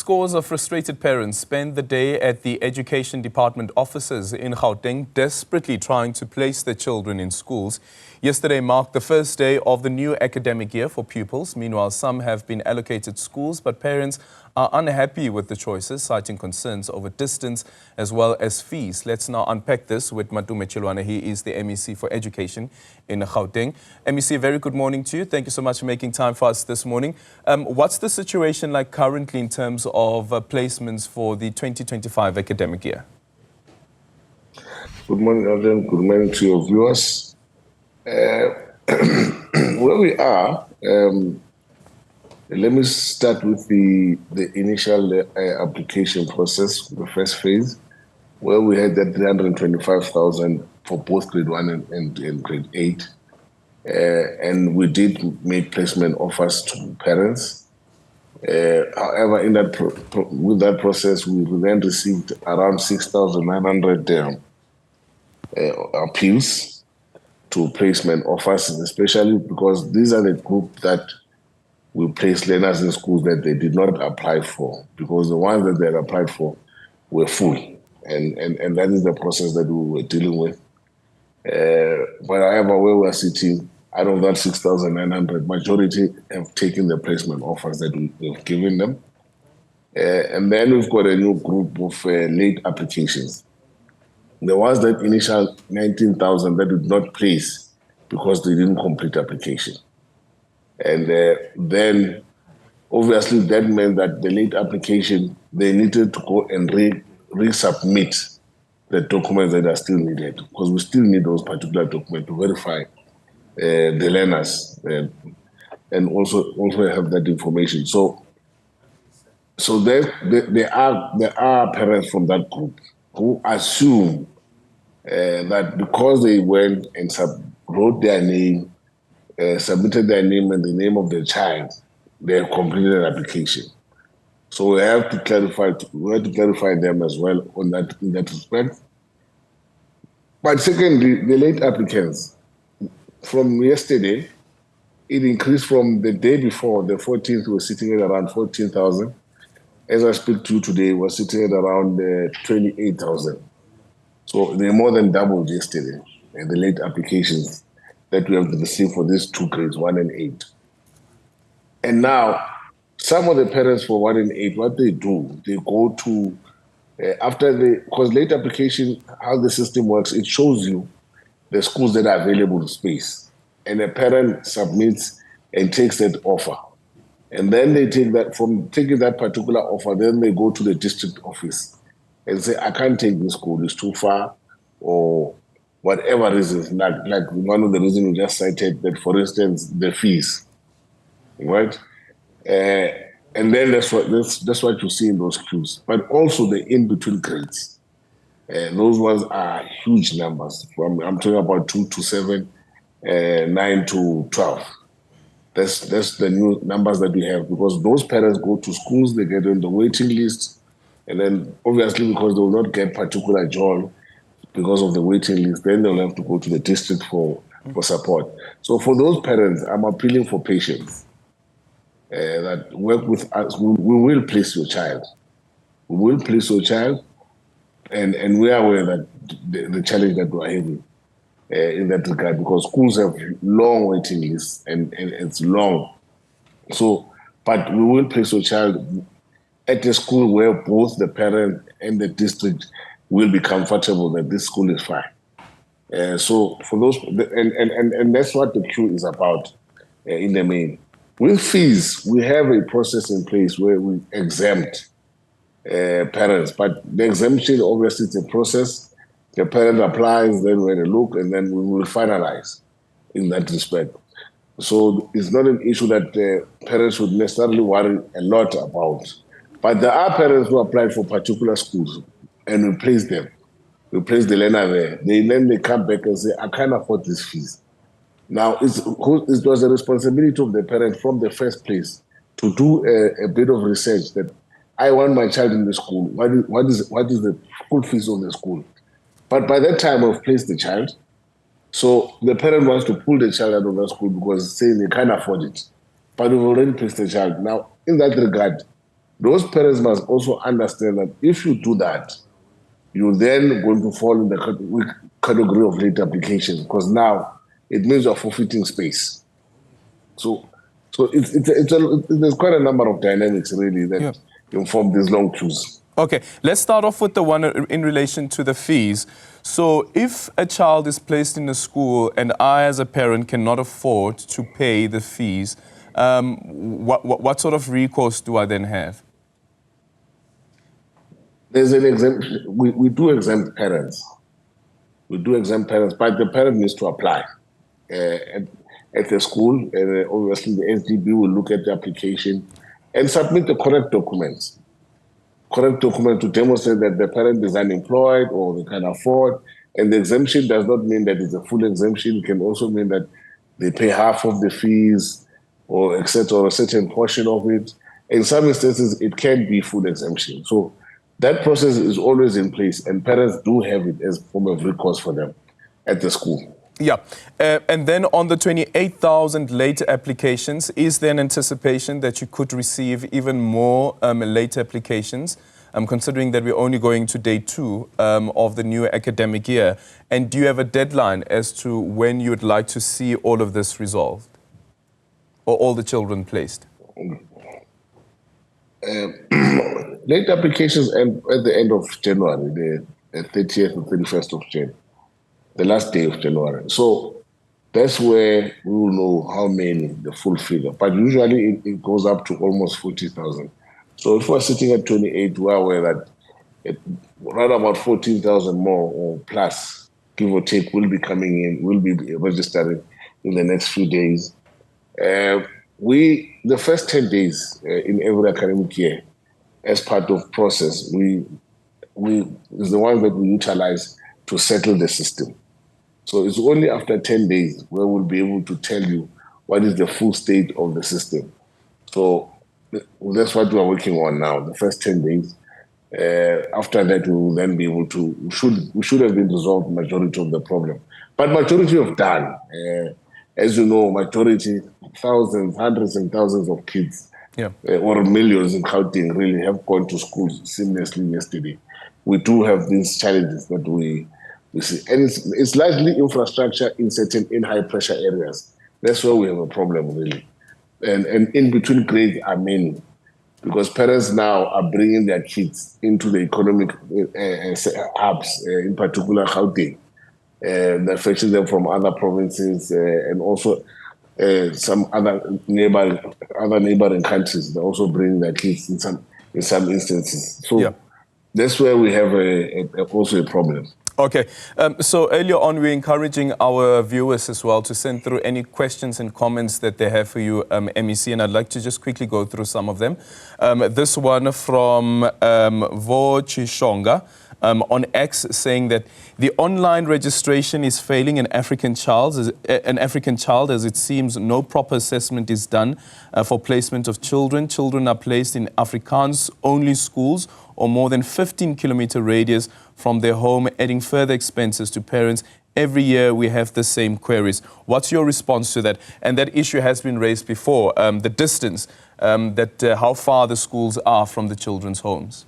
Scores of frustrated parents spend the day at the Education Department offices in Gauteng, desperately trying to place their children in schools. Yesterday marked the first day of the new academic year for pupils. Meanwhile, some have been allocated schools, but parents are unhappy with the choices, citing concerns over distance as well as fees. Let's now unpack this with Matome Chiloane. He is the MEC for Education in Gauteng. MEC, very good morning to you. Thank you so much for making time for us this morning. What's the situation like currently in terms of placements for the 2025 academic year? Good morning, Adam. Good morning to your viewers. Where we are, let me start with the initial application process, the first phase, where we had that 325,000 for both grade 1 and grade 8. And we did make placement offers to parents. However, in that with that process, we then received around 6,900 appeals to placement offers, especially because these are the group that we place learners in schools that they did not apply for, because the ones that they had applied for were full. And that is the process that we were dealing with. But however, where we are sitting, out of that 6,900, majority have taken the placement offers that we've given them. And then we've got a new group of late applications. There was that initial 19,000 that did not place because they didn't complete application. And then, obviously, that meant that the late application, they needed to go and resubmit the documents that are still needed, because we still need those particular documents to verify the learners and also have that information. So there are parents from that group who assume that because they went and wrote their name, submitted their name and the name of their child, they have completed an application. So we have to clarify them as well in that respect. But secondly, the late applicants, from yesterday, it increased from the day before, the 14th, we were sitting at around 14,000. As I speak to you today, we're sitting at around 28,000. So they more than doubled yesterday, the late applications that we have received for these two grades, 1 and 8. And now, some of the parents for 1 and 8, what they do, they go to, because late application, how the system works, it shows you the schools that are available in space. And the parent submits and takes that offer. And then they take that, from taking that particular offer, then they go to the district office and say, I can't take this school, it's too far, or whatever reasons, like one of the reasons we just cited, that for instance, the fees, right? And then that's what you see in those queues. But also the in-between grades. Those ones are huge numbers. I'm talking about 2 to 7, 9 to 12. That's the new numbers that we have, because those parents go to schools, they get on the waiting list, and then obviously because they will not get particular joy because of the waiting list, then they'll have to go to the district for support. So for those parents, I'm appealing for patience. That work with us, we will place your child. We will place your child, and we are aware that the challenge that we are having in that regard, because schools have long waiting lists and it's long. So, but we will place your child at a school where both the parent and the district will be comfortable that this school is fine. So for those, and that's what the queue is about in the main. With fees, we have a process in place where we exempt parents, but the exemption obviously is a process. The parent applies, then we look, and then we will finalize in that respect. So it's not an issue that parents would necessarily worry a lot about. But there are parents who apply for particular schools, and we place them. We place the learner there. Then they come back and say, I can't afford these fees. Now, it was a responsibility of the parent from the first place to do a bit of research that I want my child in the school. What is the school fees of the school? But by that time, I've placed the child. So the parent wants to pull the child out of the school because saying they can't afford it. But we've already placed the child. Now, in that regard, those parents must also understand that if you do that, you're then going to fall in the category of late applications, because now it means you're forfeiting space. So there's quite a number of dynamics really that inform these long queues. Okay, let's start off with the one in relation to the fees. So if a child is placed in a school and I as a parent cannot afford to pay the fees, what sort of recourse do I then have? There's an exemption. We do exempt parents. We do exempt parents, but the parent needs to apply at the school. And obviously, the SDB will look at the application and submit the correct documents. Correct document to demonstrate that the parent is unemployed or they can afford. And the exemption does not mean that it's a full exemption. It can also mean that they pay half of the fees or etc. or a certain portion of it. In some instances, it can be full exemption. So that process is always in place, and parents do have it as a form of recourse for them at the school. Yeah. And then on the 28,000 late applications, is there an anticipation that you could receive even more late applications, considering that we're only going to day 2 of the new academic year? And do you have a deadline as to when you would like to see all of this resolved, or all the children placed? Late applications end at the end of January, the 30th and 31st of January, the last day of January. So that's where we will know how many, the full figure. But usually it goes up to almost 40,000. So if we're sitting at 28, we're aware that around about 14,000 more or plus, give or take, will be coming in, will be registering in the next few days. The first 10 days in every academic year, as part of process, is the one that we utilize to settle the system. So it's only after 10 days where we'll be able to tell you what is the full state of the system. So that's what we're working on now, the first 10 days. After that, we will then be able to, we should have been resolved the majority of the problem. But majority have done. As you know, majority, thousands, hundreds and thousands of kids, or millions in Gauteng really have gone to school seamlessly yesterday. We do have these challenges that we see. And it's largely infrastructure in high pressure areas. That's where we have a problem really. And in between grades are many, because parents now are bringing their kids into the economic hubs, in particular Gauteng. They're fetching them from other provinces and also some other neighboring countries. They also bring their kids in some instances. So that's where we have also a problem. Okay, so earlier on, we're encouraging our viewers as well to send through any questions and comments that they have for you, MEC, and I'd like to just quickly go through some of them. This one from Vo Chishonga on X, saying that the online registration is failing an African child as it seems no proper assessment is done for placement of children. Children are placed in Afrikaans-only schools or more than 15-kilometer radius from their home, adding further expenses to parents. Every year we have the same queries. What's your response to that? And that issue has been raised before, the distance, how far the schools are from the children's homes.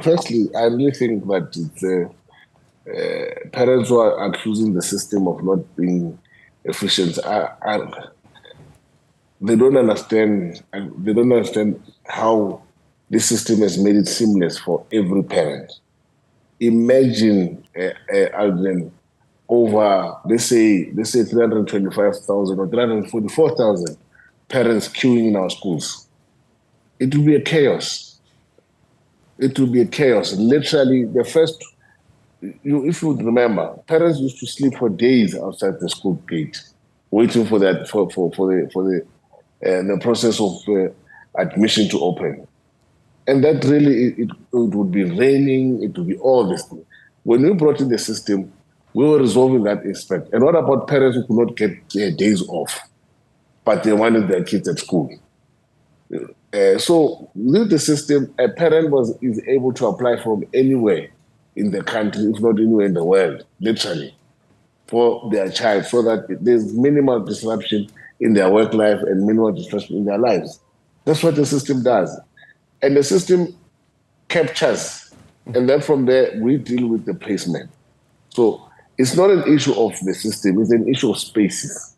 Firstly, I really think that it's, parents who are accusing the system of not being efficient they don't understand how this system has made it seamless for every parent. Imagine, Alvin, over let's say 325,000 or 344,000 parents queuing in our schools. It will be a chaos. It will be a chaos. Literally, the first, if you would remember, parents used to sleep for days outside the school gate, waiting for that for the process of admission to open. And that really, it would be raining, it would be all this thing. When we brought in the system, we were resolving that aspect. And what about parents who could not get their days off, but they wanted their kids at school? So with the system, a parent is able to apply from anywhere in the country, if not anywhere in the world, literally, for their child, so that there's minimal disruption in their work life and minimal distraction in their lives. That's what the system does. And the system captures. And then from there, we deal with the placement. So it's not an issue of the system, it's an issue of spaces.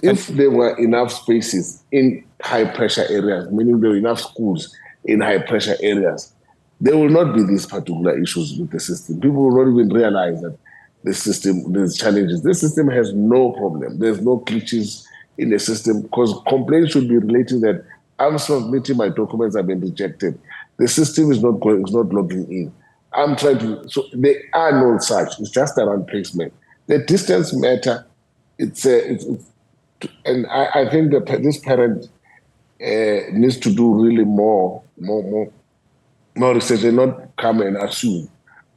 If there were enough spaces in high pressure areas, meaning there were enough schools in high pressure areas, there will not be these particular issues with the system. People will not even realize that the system, there's challenges. This system has no problem. There's no glitches in the system because complaints should be relating that I'm submitting my documents have been rejected. The system is not going, it's not logging in. I'm trying to, so there are no such. It's just around placement. The distance matter. And I think that this parent needs to do really more research and not come and assume.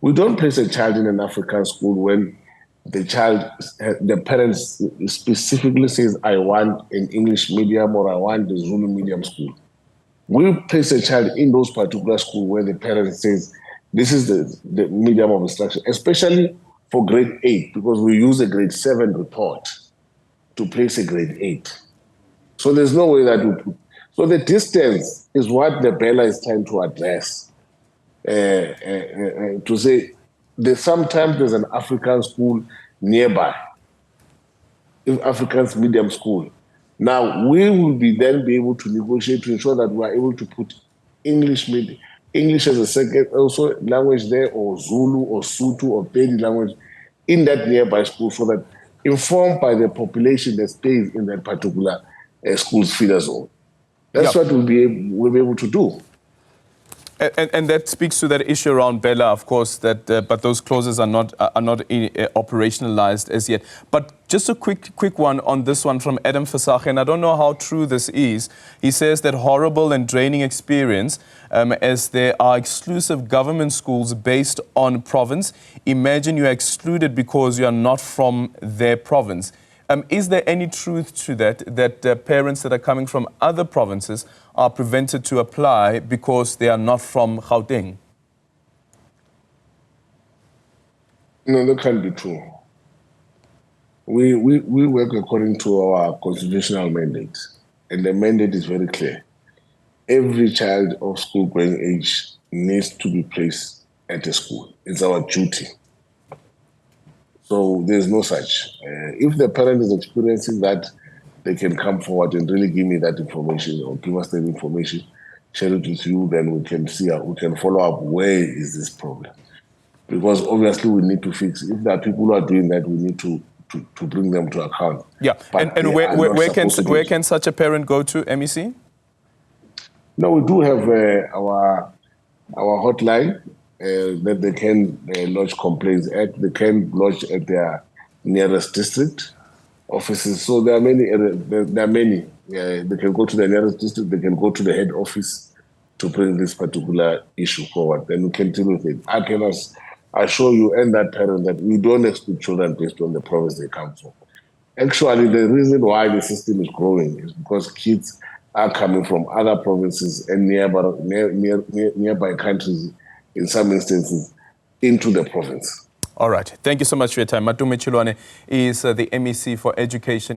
We don't place a child in an African school when the parents specifically says, I want an English medium or I want the Zulu medium school. We place a child in those particular schools where the parent says, this is the medium of instruction, especially for grade 8, because we use a grade 7 report to place a grade 8. So there's no way that so the distance is what the Bella is trying to address. To say sometimes there's an African school nearby, African medium school. Now we will then be able to negotiate to ensure that we are able to put English as a second also language there, or Zulu or Sotho or Pedi language in that nearby school, so that informed by the population that stays in that particular school's feeder zone. That's what we'll be able to do. And that speaks to that issue around Bella, of course, that but those clauses are not operationalized as yet. But just a quick one on this one from Adam Fasach, and I don't know how true this is. He says that horrible and draining experience, as there are exclusive government schools based on province. Imagine you are excluded because you are not from their province. Is there any truth to that parents that are coming from other provinces are prevented to apply because they are not from Gauteng? No, that can't be true. We work according to our constitutional mandate, and the mandate is very clear. Every child of school-going age needs to be placed at a school. It's our duty. So there's no such. If the parent is experiencing that, they can come forward and really give me that information or give us that information, share it with you, then we can see, we can follow up where is this problem. Because obviously we need to fix, if there are people who are doing that, we need to bring them to account. Yeah, and where can such a parent go to, MEC? No, we do have our hotline that they can lodge complaints at. They can lodge at their nearest district offices. So there are many. They can go to the nearest district. They can go to the head office to bring this particular issue forward. Then we can deal with it. I can assure you and that parent that we don't exclude children based on the province they come from. Actually, the reason why the system is growing is because kids are coming from other provinces and nearby countries, in some instances, into the province. All right. Thank you so much for your time. Matome Chiloane is the MEC for Education.